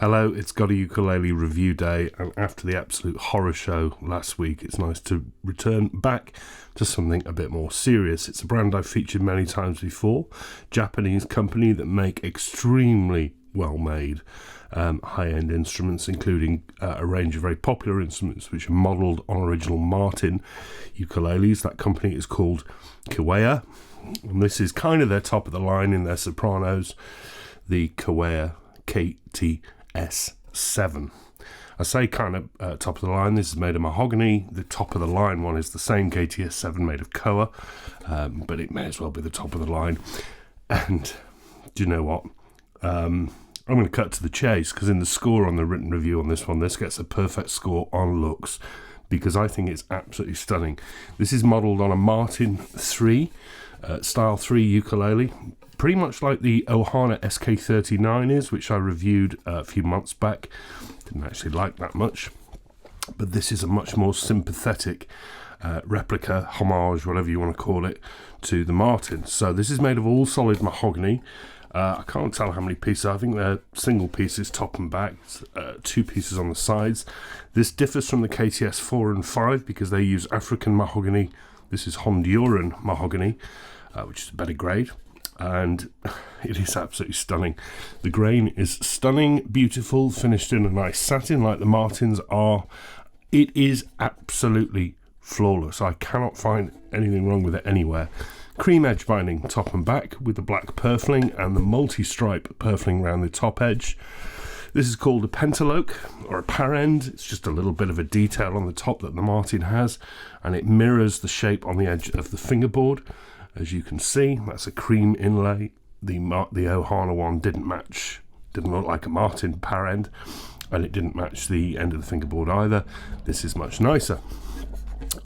Hello, it's GotAUkulele review day, and after the absolute horror show last week, it's nice to return back to something a bit more serious. It's a brand I've featured many times before, Japanese company that make extremely well-made high-end instruments, including a range of very popular instruments which are modelled on original Martin ukuleles. That company is called Kiwaya, and this is kind of their top of the line in their Sopranos, the Kiwaya KTS-7. I say kind of top of the line. This is made of mahogany. The top of the line one is the same KTS-7 made of koa, but it may as well be the top of the line. And do you know what? I'm going to cut to the chase, because in the score on the written review on this one, this gets a perfect score on looks, because I think it's absolutely stunning. This is modelled on a Martin 3, Style 3 ukulele, pretty much like the Ohana SK39 is, which I reviewed a few months back. Didn't actually like that much, but this is a much more sympathetic replica, homage, whatever you want to call it, to the Martin. So this is made of all solid mahogany. I can't tell how many pieces. I think they're single pieces, top and back, 2 pieces on the sides. This differs from the KTS-4 and 5 because they use African mahogany. This is Honduran mahogany, which is a better grade. And it is absolutely stunning. The grain is stunning, beautiful, finished in a nice satin like the Martins are. It is absolutely flawless. I cannot find anything wrong with it anywhere. Cream edge binding top and back with the black purfling and the multi-stripe purfling around the top edge. This is called a pentaloke or a parend. It's just a little bit of a detail on the top that the Martin has, and it mirrors the shape on the edge of the fingerboard. As you can see, that's a cream inlay. The Ohana one didn't look like a Martin parend, and it didn't match the end of the fingerboard either. This is much nicer.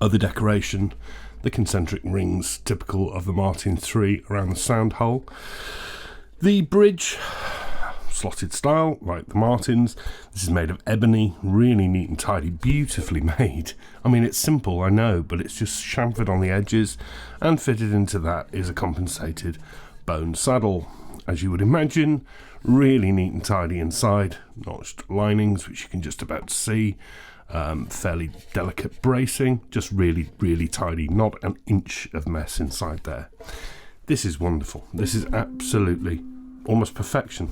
Other decoration, the concentric rings typical of the Martin 3 around the sound hole. The bridge, slotted style like the Martins. This is made of ebony, really neat and tidy, beautifully made. I mean, it's simple, I know, but it's just chamfered on the edges, and fitted into that is a compensated bone saddle. As you would imagine, really neat and tidy inside, notched linings which you can just about see, fairly delicate bracing, just really, really tidy, not an inch of mess inside there. This is wonderful. This is absolutely almost perfection.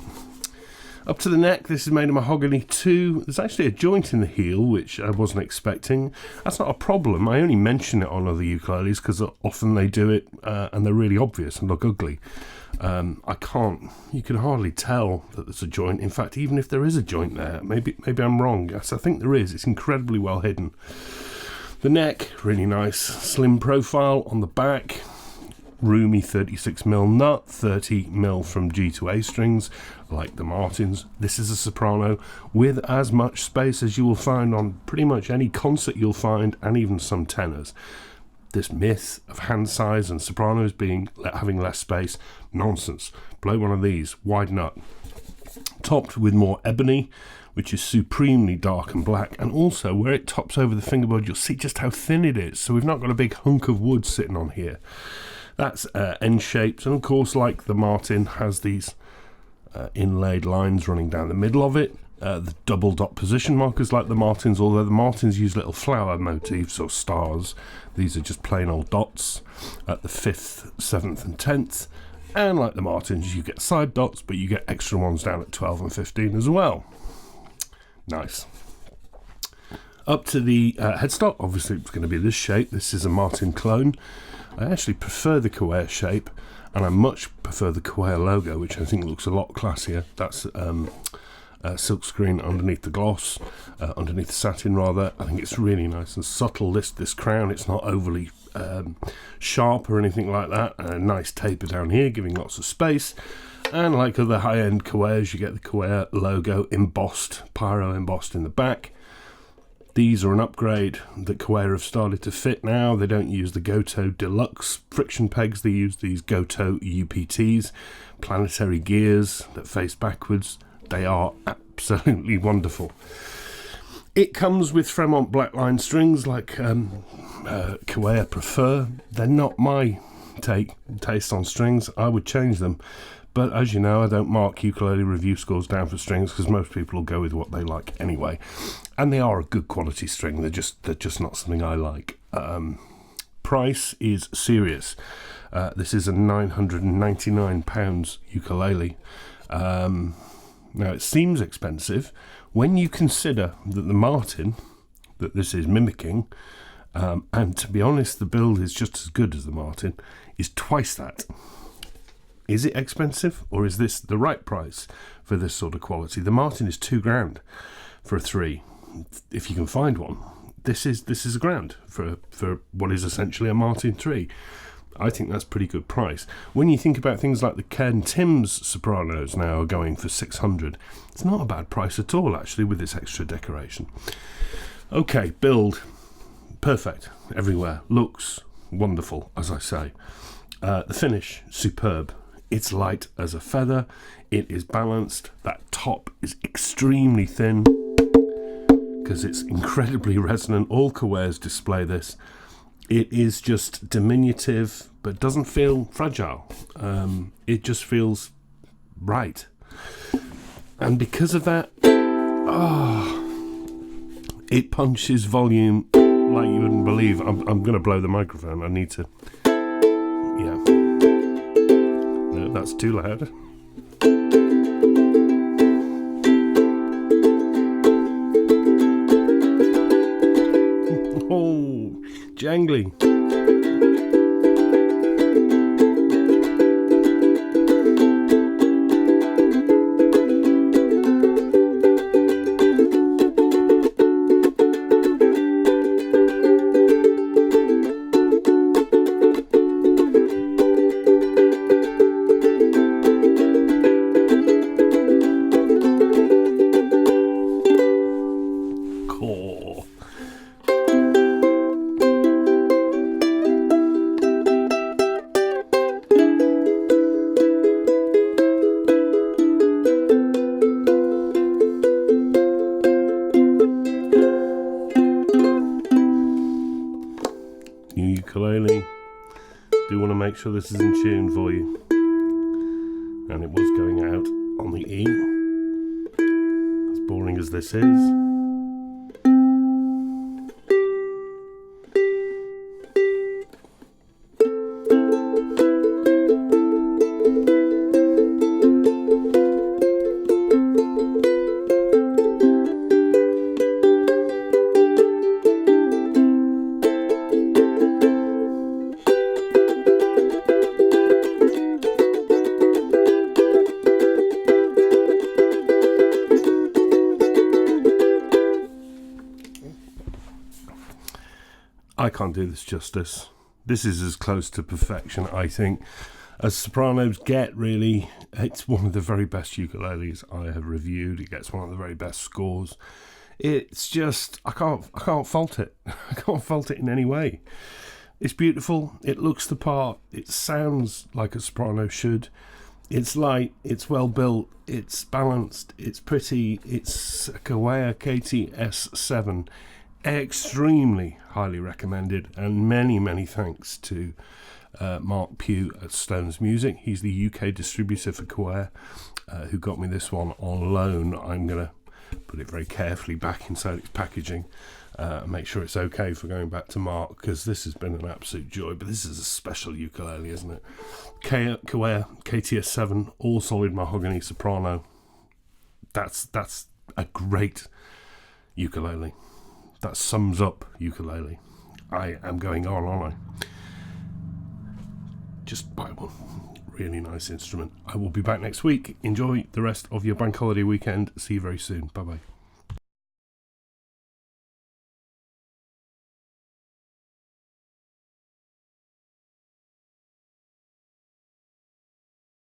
Up to the neck, this is made of mahogany too. There's actually a joint in the heel, which I wasn't expecting. That's not a problem. I only mention it on other ukuleles because often they do it and they're really obvious and look ugly. You can hardly tell that there's a joint. In fact, even if there is a joint there, maybe I'm wrong. Yes, I think there is. It's incredibly well hidden. The neck, really nice, slim profile on the back. Roomy 36mm nut, 30mm from G to A strings, like the Martins. This is a soprano with as much space as you will find on pretty much any concert you'll find, and even some tenors. This myth of hand size and sopranos having less space, nonsense. Blow one of these, wide nut. Topped with more ebony, which is supremely dark and black, and also where it tops over the fingerboard, you'll see just how thin it is. So we've not got a big hunk of wood sitting on here. That's N-shaped, and of course, like the Martin, has these inlaid lines running down the middle of it. The double dot position markers like the Martins, although the Martins use little flower motifs or stars. These are just plain old dots at the 5th, 7th and 10th. And like the Martins, you get side dots, but you get extra ones down at 12 and 15 as well. Nice. Up to the headstock, obviously it's going to be this shape. This is a Martin clone. I actually prefer the Kiwaya shape, and I much prefer the Kiwaya logo, which I think looks a lot classier. That's silkscreen underneath the gloss, underneath the satin rather. I think it's really nice and subtle. This crown, it's not overly sharp or anything like that. And a nice taper down here, giving lots of space. And like other high-end Kiwayas, you get the Kiwaya logo embossed, pyro embossed in the back. These are an upgrade that Kiwaya have started to fit now. They don't use the Goto Deluxe friction pegs. They use these Goto UPTs, planetary gears that face backwards. They are absolutely wonderful. It comes with Fremont blackline strings like Kiwaya prefer. They're not my taste on strings. I would change them. But as you know, I don't mark ukulele review scores down for strings because most people will go with what they like anyway. And they are a good quality string. They're just not something I like. Price is serious. This is a £999 ukulele. Now, it seems expensive when you consider that the Martin that this is mimicking, and to be honest, the build is just as good as the Martin, is twice that. Is it expensive, or is this the right price for this sort of quality? The Martin is £2,000 for a 3. If you can find one, this is £1,000 for what is essentially a Martin 3. I think that's pretty good price. When you think about things like the Ken Timms Sopranos now are going for £600, it's not a bad price at all, actually, with this extra decoration. Okay, build, perfect everywhere. Looks wonderful, as I say. The finish, superb. It's light as a feather. It is balanced. That top is extremely thin because it's incredibly resonant. All Kiwayas display this. It is just diminutive, but doesn't feel fragile. It just feels right. And because of that, it punches volume like you wouldn't believe. I'm going to blow the microphone. I need to... Yeah. No, that's too loud. Oh, jangly. New ukulele. Do want to make sure this is in tune for you. And it was going out on the E. As boring as this is. I can't do this justice. This is as close to perfection, I think, as Sopranos get, really. It's one of the very best ukuleles I have reviewed. It gets one of the very best scores. It's just, I can't fault it. I can't fault it in any way. It's beautiful. It looks the part. It sounds like a Soprano should. It's light. It's well built. It's balanced. It's pretty. It's a Kiwaya KTS-7. Extremely highly recommended, and many thanks to Mark Pugh at Stones Music. He's the UK distributor for Kiwaya, who got me this one on loan. I'm going to put it very carefully back inside its packaging and make sure it's okay for going back to Mark, because this has been an absolute joy. But this is a special ukulele, isn't it? Kiwaya KTS-7, all solid mahogany soprano. That's a great ukulele. That sums up ukulele. I am going on, aren't I? Just buy one. Really nice instrument. I will be back next week. Enjoy the rest of your bank holiday weekend. See you very soon. Bye-bye.